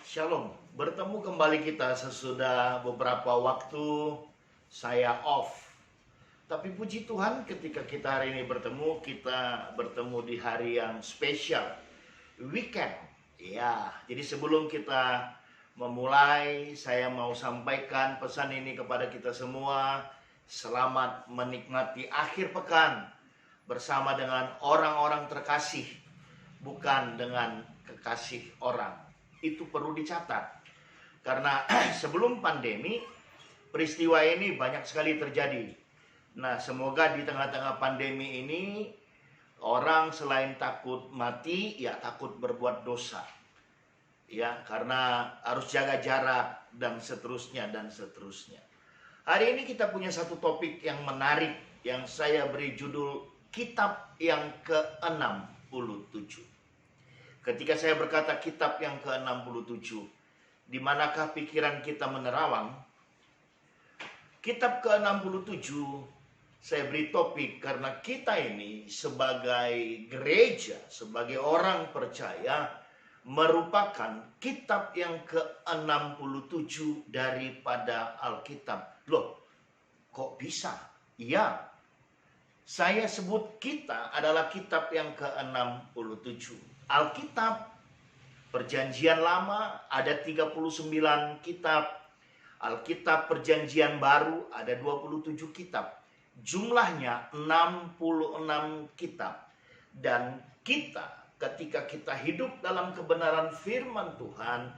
Shalom, bertemu kembali kita sesudah beberapa waktu saya off. Tapi puji Tuhan ketika kita hari ini bertemu, kita bertemu di hari yang spesial, weekend. Ya, jadi sebelum kita memulai, saya mau sampaikan pesan ini kepada kita semua. Selamat menikmati akhir pekan bersama dengan orang-orang terkasih, bukan dengan kekasih orang. Itu perlu dicatat. Karena sebelum pandemi, peristiwa ini banyak sekali terjadi. Nah, semoga di tengah-tengah pandemi ini, orang selain takut mati, ya takut berbuat dosa. Ya, karena harus jaga jarak dan seterusnya dan seterusnya. Hari ini kita punya satu topik yang menarik yang saya beri judul Kitab yang ke-67. Ketika saya berkata kitab yang ke-67, di manakah pikiran kita menerawang? Kitab ke-67 saya beri topik karena kita ini sebagai gereja, sebagai orang percaya, merupakan kitab yang ke-67 daripada Alkitab. Loh, kok bisa? Iya, saya sebut kita adalah kitab yang ke-67. Alkitab Perjanjian Lama ada 39 kitab. Alkitab Perjanjian Baru ada 27 kitab. Jumlahnya 66 kitab. Dan kita, ketika kita hidup dalam kebenaran firman Tuhan,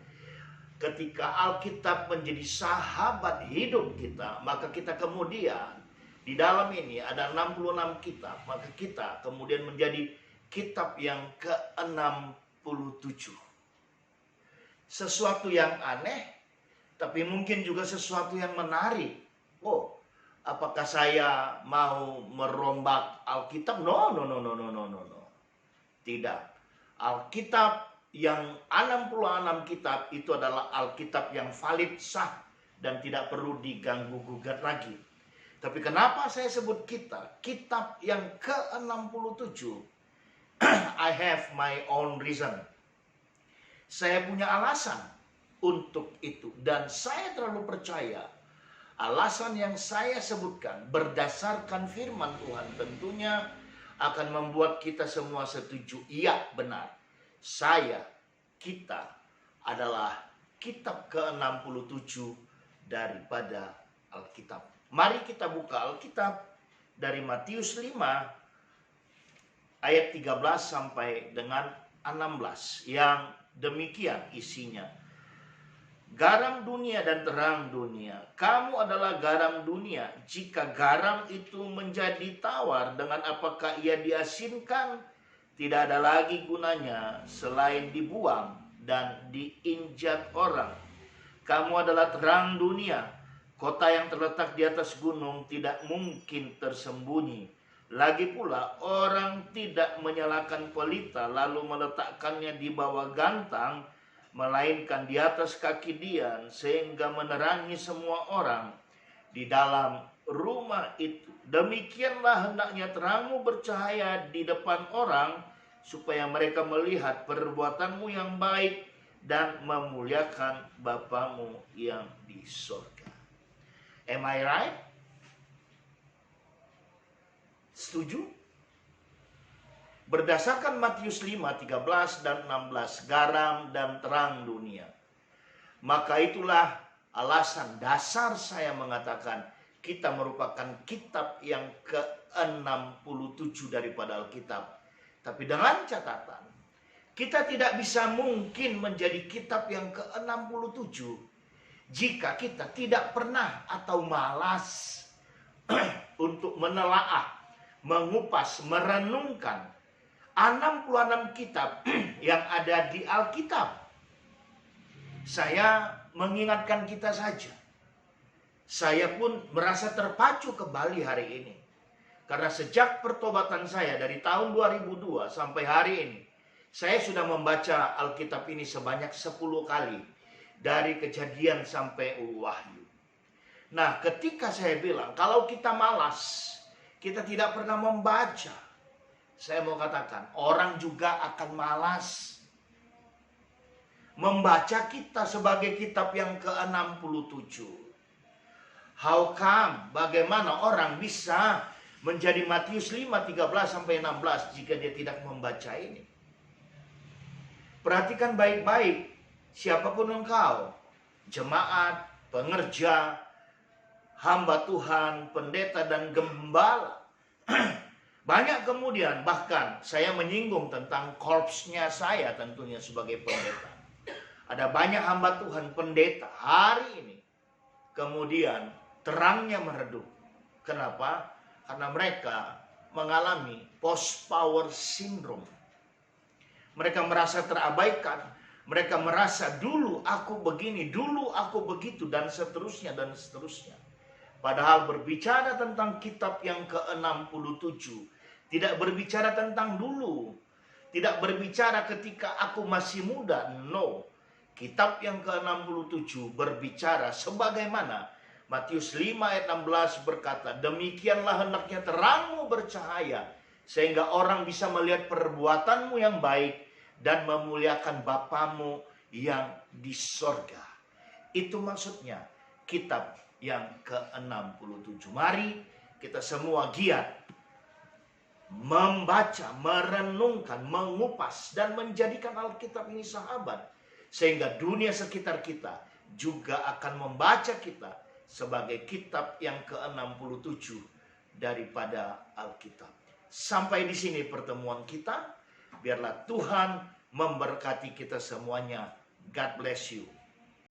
ketika Alkitab menjadi sahabat hidup kita, maka kita kemudian di dalam ini ada 66 kitab, maka kita kemudian menjadi kitab yang ke-67. Sesuatu yang aneh, tapi mungkin juga sesuatu yang menarik. Oh, apakah saya mau merombak Alkitab? No. Tidak. Alkitab yang 66 kitab itu adalah Alkitab yang valid, sah, dan tidak perlu diganggu-gugat lagi. Tapi kenapa saya sebut kita kitab yang ke-67? I have my own reason. Saya punya alasan untuk itu. Dan saya terlalu percaya alasan yang saya sebutkan berdasarkan firman Tuhan tentunya akan membuat kita semua setuju. Iya, benar. Kita adalah kitab ke-67 daripada Alkitab. Mari kita buka Alkitab dari Matius 5 ayat 13 sampai dengan 16 yang demikian isinya. Garam dunia dan terang dunia. Kamu adalah garam dunia. Jika garam itu menjadi tawar, dengan apakah ia diasinkan? Tidak ada lagi gunanya selain dibuang dan diinjak orang. Kamu adalah terang dunia. Kota yang terletak di atas gunung tidak mungkin tersembunyi. Lagi pula orang tidak menyalakan pelita lalu meletakkannya di bawah gantang, melainkan di atas kaki dian sehingga menerangi semua orang di dalam rumah itu. Demikianlah hendaknya terangmu bercahaya di depan orang, supaya mereka melihat perbuatanmu yang baik dan memuliakan Bapamu yang di surga. Am I right? Setuju? Berdasarkan Matius 5, 13 dan 16, garam dan terang dunia. Maka itulah alasan dasar saya mengatakan kita merupakan kitab yang ke-67 daripada Alkitab. Tapi dengan catatan, kita tidak bisa mungkin menjadi kitab yang ke-67 jika kita tidak pernah atau malas untuk menelaah, mengupas, merenungkan 66 kitab yang ada di Alkitab. Saya mengingatkan kita saja. Saya pun merasa terpacu kembali hari ini. Karena sejak pertobatan saya dari tahun 2002 sampai hari ini, saya sudah membaca Alkitab ini sebanyak 10 kali. Dari Kejadian sampai Wahyu. Nah, ketika saya bilang, kalau kita malas, kita tidak pernah membaca, saya mau katakan, orang juga akan malas. membaca kita sebagai kitab yang ke-67. How come? Bagaimana orang bisa menjadi Matius 5:13-16 jika dia tidak membaca ini? Perhatikan baik-baik, siapapun engkau, jemaat, pengerja, hamba Tuhan, pendeta dan gembala. Banyak kemudian bahkan saya menyinggung tentang korpsnya saya tentunya sebagai pendeta. Ada banyak hamba Tuhan pendeta hari ini kemudian terangnya meredup. Kenapa? Karena mereka mengalami post power syndrome. Mereka merasa terabaikan. Mereka merasa dulu aku begini, dulu aku begitu, dan seterusnya dan seterusnya. Padahal berbicara tentang kitab yang ke-67 tidak berbicara tentang dulu. Tidak berbicara ketika aku masih muda. No. Kitab yang ke-67 berbicara sebagaimana Matius 5:16 berkata, demikianlah hendaknya terangmu bercahaya, sehingga orang bisa melihat perbuatanmu yang baik dan memuliakan Bapamu yang di sorga. Itu maksudnya kitab yang ke-67. Mari kita semua giat membaca, merenungkan, mengupas, dan menjadikan Alkitab ini sahabat. Sehingga dunia sekitar kita juga akan membaca kita sebagai kitab yang ke-67 daripada Alkitab. Sampai di sini pertemuan kita. Biarlah Tuhan memberkati kita semuanya. God bless you.